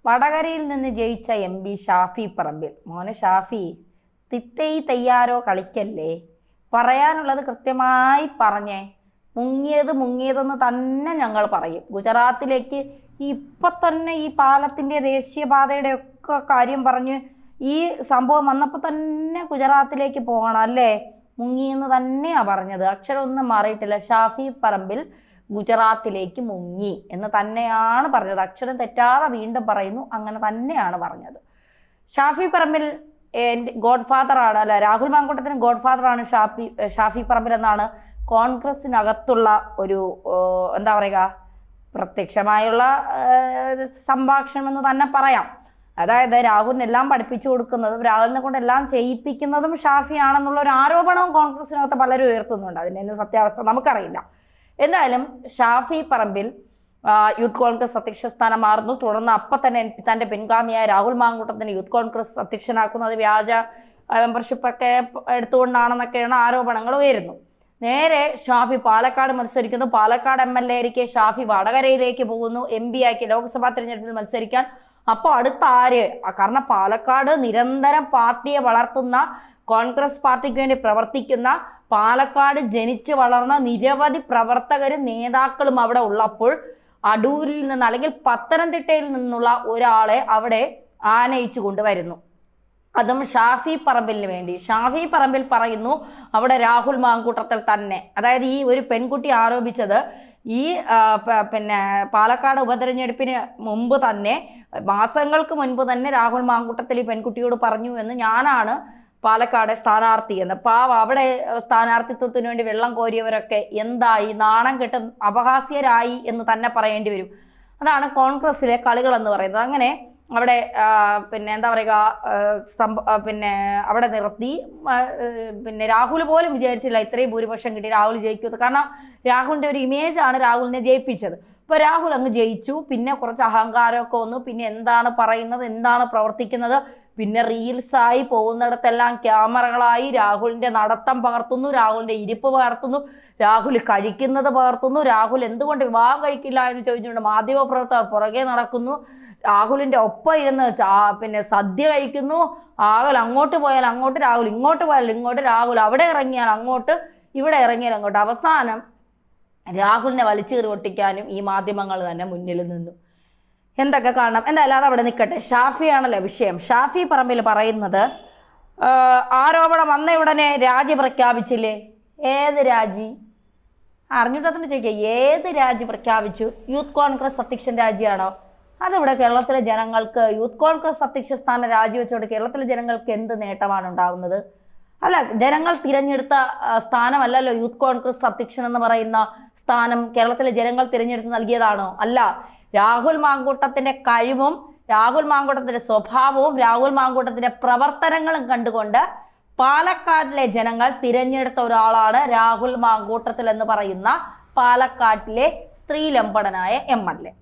വടകരയിൽ നിന്ന് ജയിച്ച MP ഷാഫി പറമ്പിൽ. മോനെ ഷാഫി, തിത്തൈ തയ്യാറോ കളിക്കല്ലേ, പറയാനുള്ളത് കൃത്യമായി പറഞ്ഞേ. മുങ്ങിയതെന്ന് തന്നെ ഞങ്ങൾ പറയും. ഗുജറാത്തിലേക്ക് ഇപ്പം തന്നെ ഈ പാലത്തിൻ്റെ ദേശീയപാതയുടെ ഒക്കെ കാര്യം പറഞ്ഞ് ഈ സംഭവം വന്നപ്പോൾ തന്നെ ഗുജറാത്തിലേക്ക് പോകണം അല്ലേ? മുങ്ങിയെന്ന് തന്നെയാണ് പറഞ്ഞത്. അക്ഷരമൊന്നും മാറിയിട്ടില്ല. ഷാഫി പറമ്പിൽ ഗുജറാത്തിലേക്ക് മുങ്ങി എന്ന് തന്നെയാണ് പറഞ്ഞത്. അക്ഷരം തെറ്റാതെ വീണ്ടും പറയുന്നു, അങ്ങനെ തന്നെയാണ് പറഞ്ഞത്. ഷാഫി പറമ്പിൽ ഗോഡ് ഫാദർ ആണ്, അല്ല രാഹുൽ മാങ്കൂട്ടത്തിന് ഗോഡ് ഫാദർ ആണ് ഷാഫി പറമ്പിൽ എന്നാണ് കോൺഗ്രസിനകത്തുള്ള ഒരു എന്താ പറയുക, പ്രത്യക്ഷമായുള്ള സംഭാഷണം എന്ന് തന്നെ പറയാം. അതായത് രാഹുലിനെല്ലാം പഠിപ്പിച്ചു കൊടുക്കുന്നതും രാഹുലിനെ കൊണ്ട് എല്ലാം ചെയ്യിപ്പിക്കുന്നതും ഷാഫി ആണെന്നുള്ള ഒരു ആരോപണവും കോൺഗ്രസിനകത്ത് പലരും ഉയർത്തുന്നുണ്ട്. അതിൻ്റെ സത്യാവസ്ഥ നമുക്കറിയില്ല. എന്തായാലും ഷാഫി പറമ്പിൽ യൂത്ത് കോൺഗ്രസ് അധ്യക്ഷ സ്ഥാനം മാറുന്നു. തുടർന്ന് അപ്പം തന്നെ തൻ്റെ പിൻഗാമിയായ രാഹുൽ മാങ്കൂട്ടത്തിന് യൂത്ത് കോൺഗ്രസ് അധ്യക്ഷനാക്കുന്നത് വ്യാജ മെമ്പർഷിപ്പൊക്കെ എടുത്തുകൊണ്ടാണെന്നൊക്കെയാണ് ആരോപണങ്ങൾ ഉയരുന്നു. നേരെ ഷാഫി പാലക്കാട് മത്സരിക്കുന്നു. പാലക്കാട് MLA ആയിരിക്കെ ഷാഫി വടകരയിലേക്ക് പോകുന്നു, MP ആക്കി ലോക്സഭാ തിരഞ്ഞെടുപ്പിൽ മത്സരിക്കാൻ. അപ്പോൾ അടുത്ത ആര്? കാരണം പാലക്കാട് നിരന്തരം പാർട്ടിയെ വളർത്തുന്ന, കോൺഗ്രസ് പാർട്ടിക്ക് വേണ്ടി പ്രവർത്തിക്കുന്ന, പാലക്കാട് ജനിച്ചു വളർന്ന നിരവധി പ്രവർത്തകരും നേതാക്കളും അവിടെ ഉള്ളപ്പോൾ അടൂരിൽ നിന്ന് അല്ലെങ്കിൽ പത്തനംതിട്ടയിൽ നിന്നുള്ള ഒരാളെ അവിടെ ആനയിച്ചു കൊണ്ടുവരുന്നു, അതും ഷാഫി പറമ്പിലിന് വേണ്ടി. ഷാഫി പറമ്പിൽ പറയുന്നു അവിടെ രാഹുൽ മാങ്കൂട്ടത്തിൽ തന്നെ. അതായത് ഈ ഒരു പെൺകുട്ടി ആരോപിച്ചത് ഈ പാലക്കാട് ഉപതെരഞ്ഞെടുപ്പിന് മുമ്പ് തന്നെ, മാസങ്ങൾക്ക് മുൻപ് തന്നെ രാഹുൽ മാങ്കൂട്ടത്തിൽ ഈ പെൺകുട്ടിയോട് പറഞ്ഞു എന്ന്, ഞാനാണ് പാലക്കാട് സ്ഥാനാർത്ഥി എന്ന്. അവിടെ സ്ഥാനാർത്ഥിത്വത്തിന് വേണ്ടി വെള്ളം കോരിയവരൊക്കെ എന്തായി, നാണം കെട്ട് അപഹാസ്യരായി എന്ന് തന്നെ പറയേണ്ടി വരും. അതാണ് കോൺഗ്രസിലെ കളികൾ എന്ന് പറയുന്നത്. അങ്ങനെ അവിടെ എന്താ പറയുക, അവിടെ നിർത്തി. രാഹുൽ പോലും വിചാരിച്ചില്ല ഇത്രയും ഭൂരിപക്ഷം കിട്ടി രാഹുൽ ജയിക്കുന്നത്. കാരണം രാഹുലിൻ്റെ ഒരു ഇമേജാണ് രാഹുലിനെ ജയിപ്പിച്ചത്. ഇപ്പോൾ രാഹുൽ അങ്ങ് ജയിച്ചു. പിന്നെ കുറച്ച് അഹങ്കാരമൊക്കെ വന്നു. പിന്നെ എന്താണ് പറയുന്നത്, എന്താണ് പ്രവർത്തിക്കുന്നത്, പിന്നെ റീൽസായി പോകുന്നിടത്തെല്ലാം ക്യാമറകളായി രാഹുലിൻ്റെ നടത്തം പകർത്തുന്നു, രാഹുലിൻ്റെ ഇരിപ്പ് പകർത്തുന്നു, രാഹുൽ കഴിക്കുന്നത് പകർത്തുന്നു. രാഹുൽ എന്തുകൊണ്ട് വിവാഹം കഴിക്കില്ല എന്ന് ചോദിച്ചുകൊണ്ട് മാധ്യമപ്രവർത്തകർ പുറകെ നടക്കുന്നു. രാഹുലിൻ്റെ ഒപ്പം ഇരുന്ന് സദ്യ കഴിക്കുന്നു. രാഹുൽ അങ്ങോട്ട് പോയാൽ അങ്ങോട്ട്, രാഹുൽ ഇങ്ങോട്ട് പോയാൽ ഇങ്ങോട്ട്, രാഹുൽ അവിടെ ഇറങ്ങിയാൽ അങ്ങോട്ട്, ഇവിടെ ഇറങ്ങിയാൽ അങ്ങോട്ട്. അവസാനം രാഹുലിനെ വലിച്ചേറി ഒട്ടിക്കാനും ഈ മാധ്യമങ്ങൾ തന്നെ മുന്നിൽ നിന്നു. എന്തൊക്കെ കാണണം. എന്തായാലും അതവിടെ നിൽക്കട്ടെ. ഷാഫിയാണല്ലോ വിഷയം. ഷാഫി പറമ്പിൽ പറയുന്നത്, ആരോപണം വന്ന ഉടനെ രാജി പ്രഖ്യാപിച്ചില്ലേ? ഏത് രാജി? അറിഞ്ഞിട്ടത്തിന് ചോദിക്കുക, ഏത് രാജി പ്രഖ്യാപിച്ചു? യൂത്ത് കോൺഗ്രസ് അധ്യക്ഷൻ രാജിയാണോ? അതിവിടെ കേരളത്തിലെ ജനങ്ങൾക്ക് യൂത്ത് കോൺഗ്രസ് അധ്യക്ഷ സ്ഥാനം രാജിവെച്ചുകൊണ്ട് കേരളത്തിലെ ജനങ്ങൾക്ക് എന്ത് നേട്ടമാണ് ഉണ്ടാകുന്നത്? അല്ല, ജനങ്ങൾ തിരഞ്ഞെടുത്ത സ്ഥാനമല്ലല്ലോ യൂത്ത് കോൺഗ്രസ് അധ്യക്ഷൻ എന്ന് പറയുന്ന സ്ഥാനം. കേരളത്തിലെ ജനങ്ങൾ തിരഞ്ഞെടുത്ത് നൽകിയതാണോ? അല്ല. രാഹുൽ മാങ്കൂട്ടത്തിൻ്റെ കഴിവും രാഹുൽ മാങ്കൂട്ടത്തിൻ്റെ സ്വഭാവവും രാഹുൽ മാങ്കൂട്ടത്തിൻ്റെ പ്രവർത്തനങ്ങളും കണ്ടുകൊണ്ട് പാലക്കാട്ടിലെ ജനങ്ങൾ തിരഞ്ഞെടുത്ത ഒരാളാണ് രാഹുൽ മാങ്കൂട്ടത്തിൽ എന്ന് പറയുന്ന പാലക്കാട്ടിലെ സ്ത്രീലമ്പടനായ MLA.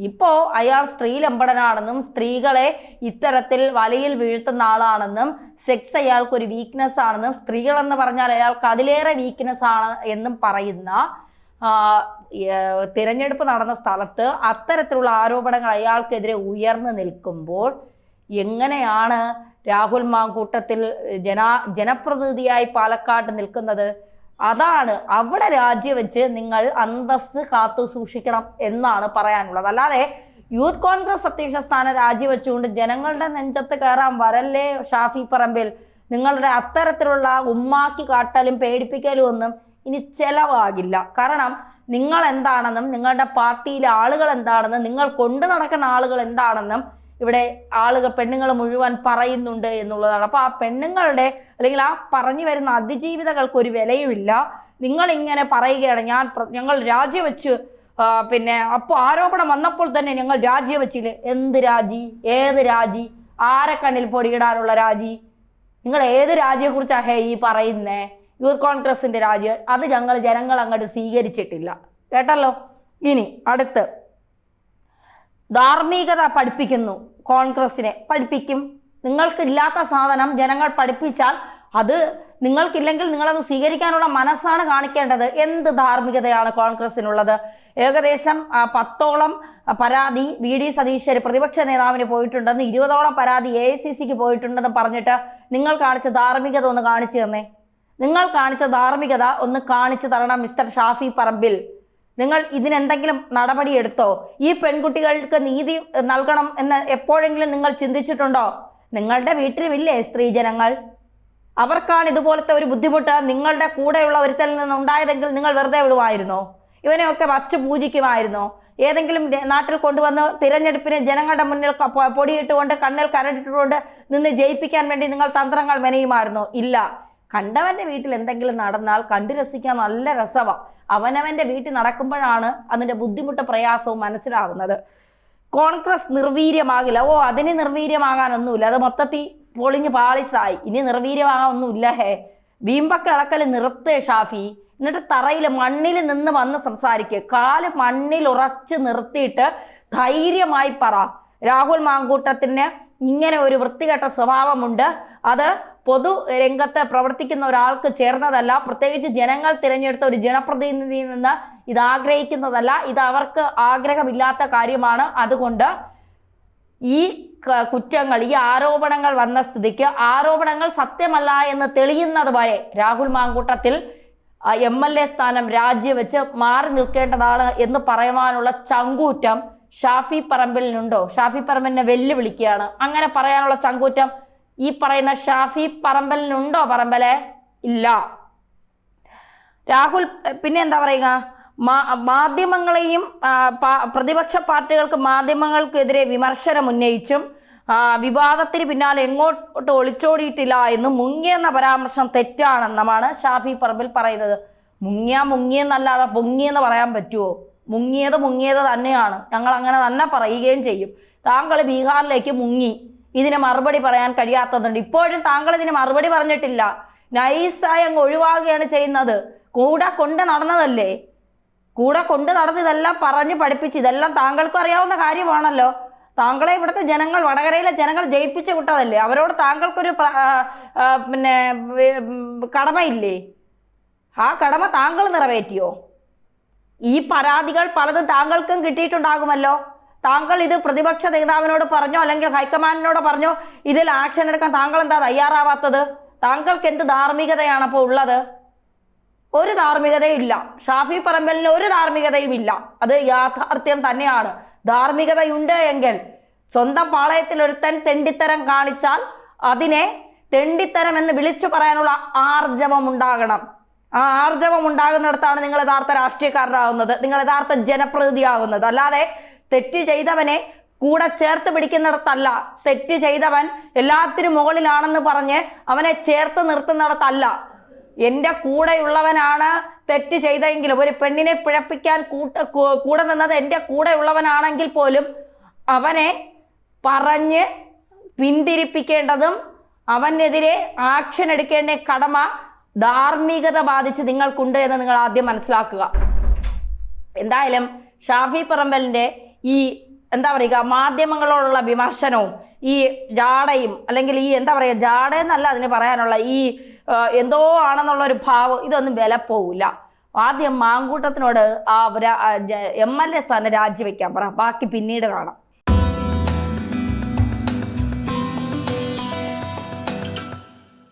ഇപ്പോൾ അയാൾ സ്ത്രീലമ്പടനാണെന്നും സ്ത്രീകളെ ഇത്തരത്തിൽ വലയിൽ വീഴ്ത്തുന്ന ആളാണെന്നും സെക്സ് അയാൾക്കൊരു വീക്ക്നെസ് ആണെന്നും സ്ത്രീകളെന്ന് പറഞ്ഞാൽ അയാൾക്ക് അതിലേറെ വീക്ക്നെസ് ആണ് എന്നും പറയുന്ന തിരഞ്ഞെടുപ്പ് നടന്ന സ്ഥലത്ത് അത്തരത്തിലുള്ള ആരോപണങ്ങൾ അയാൾക്കെതിരെ ഉയർന്നു നിൽക്കുമ്പോൾ എങ്ങനെയാണ് രാഹുൽ മാങ്കൂട്ടത്തിൽ ജനപ്രതിനിധിയായി പാലക്കാട് നിൽക്കുന്നത്? അതാണ് അവിടെ രാജിവെച്ച് നിങ്ങൾ അന്തസ്സ് കാത്തു സൂക്ഷിക്കണം എന്നാണ് പറയാനുള്ളത്. അല്ലാതെ യൂത്ത് കോൺഗ്രസ് അധ്യക്ഷ സ്ഥാനം രാജിവെച്ചുകൊണ്ട് ജനങ്ങളുടെ നെഞ്ചത്ത് കയറാൻ വരല്ലേ ഷാഫി പറമ്പിൽ. നിങ്ങളുടെ അത്തരത്തിലുള്ള ഉമ്മാക്കി കാട്ടലും പേടിപ്പിക്കലും ഒന്നും ഇനി ചെലവാകില്ല. കാരണം നിങ്ങൾ എന്താണെന്നും നിങ്ങളുടെ പാർട്ടിയിലെ ആളുകൾ എന്താണെന്നും നിങ്ങൾ കൊണ്ടു നടക്കുന്ന ആളുകൾ എന്താണെന്നും ഇവിടെ ആളുകൾ, പെണ്ണുങ്ങൾ മുഴുവൻ പറയുന്നുണ്ട് എന്നുള്ളതാണ്. അപ്പോൾ ആ പെണ്ണുങ്ങളുടെ അല്ലെങ്കിൽ ആ പറഞ്ഞു വരുന്ന അതിജീവിതകൾക്ക് ഒരു വിലയുമില്ല. നിങ്ങളിങ്ങനെ പറയുകയാണ് ഞങ്ങൾ രാജിവെച്ച്, അപ്പോൾ ആരോപണം വന്നപ്പോൾ തന്നെ ഞങ്ങൾ രാജിവെച്ചില്ലേ. എന്ത് രാജി? ഏത് രാജി? ആരെ കണ്ണിൽ പൊടിയിടാനുള്ള രാജി? നിങ്ങൾ ഏത് രാജിയെക്കുറിച്ചാണ് ഈ പറയുന്നേ? യൂത്ത് കോൺഗ്രസിൻ്റെ രാജി. അത് ജനങ്ങൾ അങ്ങോട്ട് സ്വീകരിച്ചിട്ടില്ല. കേട്ടല്ലോ. ഇനി അടുത്ത് ധാർമ്മികത പഠിപ്പിക്കുന്നു. കോൺഗ്രസിനെ പഠിപ്പിക്കും. നിങ്ങൾക്കില്ലാത്ത സാധനം ജനങ്ങൾ പഠിപ്പിച്ചാൽ അത് നിങ്ങൾക്കില്ലെങ്കിൽ നിങ്ങളത് സ്വീകരിക്കാനുള്ള മനസ്സാണ് കാണിക്കേണ്ടത്. എന്ത് ധാർമ്മികതയാണ് കോൺഗ്രസിനുള്ളത്? ഏകദേശം 10ഓളം പരാതി VD സതീശൻ പ്രതിപക്ഷ നേതാവിന് പോയിട്ടുണ്ടെന്ന്, 20ഓളം പരാതി AICCക്ക് പോയിട്ടുണ്ടെന്ന് പറഞ്ഞിട്ട് നിങ്ങൾ കാണിച്ച ധാർമ്മികത ഒന്ന് കാണിച്ചു തന്നെ. നിങ്ങൾ കാണിച്ച ധാർമ്മികത ഒന്ന് കാണിച്ചു തരണം മിസ്റ്റർ ഷാഫി പറമ്പിൽ. നിങ്ങൾ ഇതിനെന്തെങ്കിലും നടപടിയെടുത്തോ? ഈ പെൺകുട്ടികൾക്ക് നീതി നൽകണം എന്ന് എപ്പോഴെങ്കിലും നിങ്ങൾ ചിന്തിച്ചിട്ടുണ്ടോ? നിങ്ങളുടെ വീട്ടിലുമില്ലേ സ്ത്രീജനങ്ങൾ? അവർക്കാണ് ഇതുപോലത്തെ ഒരു ബുദ്ധിമുട്ട് നിങ്ങളുടെ കൂടെയുള്ള ഒരുത്തൽ നിന്നുണ്ടായതെങ്കിൽ നിങ്ങൾ വെറുതെ വിടുമായിരുന്നോ? ഇവനെയൊക്കെ വച്ച് പൂജിക്കുമായിരുന്നോ? ഏതെങ്കിലും നാട്ടിൽ കൊണ്ടുവന്ന് തിരഞ്ഞെടുപ്പിന് ജനങ്ങളുടെ മുന്നിൽ പൊടിയിട്ടുകൊണ്ട് കണ്ണിൽ കരടിട്ടുകൊണ്ട് നിന്ന് ജയിപ്പിക്കാൻ വേണ്ടി നിങ്ങൾ തന്ത്രങ്ങൾ മെനയുമായിരുന്നോ? ഇല്ല. കണ്ടവന്റെ വീട്ടിൽ എന്തെങ്കിലും നടന്നാൽ കണ്ടു രസിക്കാൻ നല്ല രസമാണ്. അവനവന്റെ വീട്ടിൽ നടക്കുമ്പോഴാണ് അതിന്റെ ബുദ്ധിമുട്ട് പ്രയാസവും മനസ്സിലാകുന്നത്. കോൺഗ്രസ് നിർവീര്യമാകില്ല. അതിന് നിർവീര്യമാകാനൊന്നുമില്ല. അത് മൊത്തത്തിൽ പൊളിഞ്ഞ് പാളിസായി. ഇനി നിർവീര്യമാകാൻ ഒന്നുമില്ല. വീമ്പൊക്കെ ഇളക്കൽ നിർത്തേ ഷാഫി. എന്നിട്ട് തറയിൽ മണ്ണിൽ നിന്ന് വന്ന് സംസാരിക്കുക. കാല് മണ്ണിൽ ഉറച്ച് നിർത്തിയിട്ട് ധൈര്യമായി പറ, രാഹുൽ മാങ്കൂട്ടത്തിന് ഇങ്ങനെ ഒരു വൃത്തികെട്ട സ്വഭാവമുണ്ട്, അത് പൊതു രംഗത്ത് പ്രവർത്തിക്കുന്ന ഒരാൾക്ക് ചേർന്നതല്ല, പ്രത്യേകിച്ച് ജനങ്ങൾ തിരഞ്ഞെടുത്ത ഒരു ജനപ്രതിനിധിയിൽ നിന്ന് ഇത് ആഗ്രഹിക്കുന്നതല്ല, ഇത് അവർക്ക് ആഗ്രഹമില്ലാത്ത കാര്യമാണ്. അതുകൊണ്ട് ഈ കുറ്റങ്ങൾ, ഈ ആരോപണങ്ങൾ വന്ന സ്ഥിതിക്ക് ആരോപണങ്ങൾ സത്യമല്ല എന്ന് തെളിയുന്നത് വരെ രാഹുൽ മാങ്കൂട്ടത്തിൽ MLA സ്ഥാനം രാജിവെച്ച് മാറി നിൽക്കേണ്ടതാണ് എന്ന് പറയുവാനുള്ള ചങ്കൂറ്റം ഷാഫി പറമ്പിലിനുണ്ടോ? ഷാഫി പറമ്പിലിനെ വെല്ലുവിളിക്കുകയാണ്. അങ്ങനെ പറയാനുള്ള ചങ്കൂറ്റം ഈ പറയുന്ന ഷാഫി പറമ്പലിനുണ്ടോ? പറമ്പലെ ഇല്ല. രാഹുൽ പിന്നെ എന്താ പറയുക, മാധ്യമങ്ങളെയും പ്രതിപക്ഷ പാർട്ടികൾക്ക് മാധ്യമങ്ങൾക്കെതിരെ വിമർശനം ഉന്നയിച്ചും വിവാദത്തിന് പിന്നാലെ എങ്ങോട്ട് ഒളിച്ചോടിയിട്ടില്ല എന്നും മുങ്ങിയെന്ന പരാമർശം തെറ്റാണെന്നുമാണ് ഷാഫി പറമ്പിൽ പറയുന്നത്. മുങ്ങിയെന്നല്ലാതെ പൊങ്ങിയെന്ന് പറയാൻ പറ്റുമോ? മുങ്ങിയത് തന്നെയാണ്. ഞങ്ങൾ അങ്ങനെ തന്നെ പറയുകയും ചെയ്യും. താങ്കൾ ബീഹാറിലേക്ക് മുങ്ങി, ഇതിന് മറുപടി പറയാൻ കഴിയാത്തതുണ്ട്. ഇപ്പോഴും താങ്കൾ ഇതിന് മറുപടി പറഞ്ഞിട്ടില്ല. നൈസായി അങ്ങ് ഒഴിവാകുകയാണ് ചെയ്യുന്നത്. കൂടെ കൊണ്ട് നടന്നതല്ലേ, കൂടെ കൊണ്ട് നടന്ന് ഇതെല്ലാം പറഞ്ഞ് പഠിപ്പിച്ച്, ഇതെല്ലാം താങ്കൾക്കും അറിയാവുന്ന കാര്യമാണല്ലോ. താങ്കളെ ഇവിടുത്തെ ജനങ്ങൾ, വടകരയിലെ ജനങ്ങൾ ജയിപ്പിച്ച് വിട്ടതല്ലേ. അവരോട് താങ്കൾക്കൊരു പിന്നെ കടമയില്ലേ? ആ കടമ താങ്കൾ നിറവേറ്റിയോ? ഈ പരാതികൾ പലതും താങ്കൾക്കും കിട്ടിയിട്ടുണ്ടാകുമല്ലോ. താങ്കൾ ഇത് പ്രതിപക്ഷ നേതാവിനോട് പറഞ്ഞോ അല്ലെങ്കിൽ ഹൈക്കമാൻഡിനോട് പറഞ്ഞോ ഇതിൽ ആക്ഷൻ എടുക്കാൻ താങ്കൾ എന്താ തയ്യാറാവാത്തത്? താങ്കൾക്ക് എന്ത് ധാർമ്മികതയാണ് അപ്പോൾ ഉള്ളത്? ഒരു ധാർമ്മികതയും ഇല്ല. ഷാഫി പറമ്പലിന് ഒരു ധാർമ്മികതയും ഇല്ല. അത് യാഥാർത്ഥ്യം തന്നെയാണ്. ധാർമ്മികതയുണ്ട് എങ്കിൽ സ്വന്തം പാളയത്തിൽ ഒരുത്തൻ തെണ്ടിത്തരം കാണിച്ചാൽ അതിനെ തെണ്ടിത്തരം എന്ന് വിളിച്ചു പറയാനുള്ള ആർജവം ഉണ്ടാകണം. ആ ആർജവം ഉണ്ടാകുന്നിടത്താണ് നിങ്ങൾ യഥാർത്ഥ രാഷ്ട്രീയക്കാരനാകുന്നത്, നിങ്ങൾ യഥാർത്ഥ ജനപ്രതിനിധിയാകുന്നത്. അല്ലാതെ തെറ്റ് ചെയ്തവനെ കൂടെ ചേർത്ത് പിടിക്കുന്നിടത്തല്ല. തെറ്റ് ചെയ്തവൻ എല്ലാത്തിനും മുകളിലാണെന്ന് പറഞ്ഞ് അവനെ ചേർത്ത് നിർത്തുന്നിടത്തല്ല. എൻ്റെ കൂടെയുള്ളവനാണ് തെറ്റ് ചെയ്തെങ്കിലും, ഒരു പെണ്ണിനെ പിഴപ്പിക്കാൻ കൂടെ നിന്നത് എൻ്റെ കൂടെയുള്ളവനാണെങ്കിൽ പോലും അവനെ പറഞ്ഞ് പിന്തിരിപ്പിക്കേണ്ടതും അവനെതിരെ ആക്ഷൻ എടുക്കേണ്ട കടമ ധാർമ്മികത ബാധിച്ച് നിങ്ങൾക്കുണ്ട് എന്ന് നിങ്ങൾ ആദ്യം മനസ്സിലാക്കുക. എന്തായാലും ഷാഫി പറമ്പലിൻ്റെ ഈ എന്താ പറയുക മാധ്യമങ്ങളോടുള്ള വിമർശനവും ഈ ജാടയും, അല്ലെങ്കിൽ ഈ എന്താ പറയുക ജാടയെന്നല്ല അതിന് പറയാനുള്ള ഈ എന്തോ ആണെന്നുള്ള ഒരു ഭാവം, ഇതൊന്നും വില പോവില്ല. ആദ്യം മാങ്കൂട്ടത്തിനോട് MLA സ്ഥാനം രാജിവെക്കാൻ പറ, ബാക്കി പിന്നീട് കാണാം.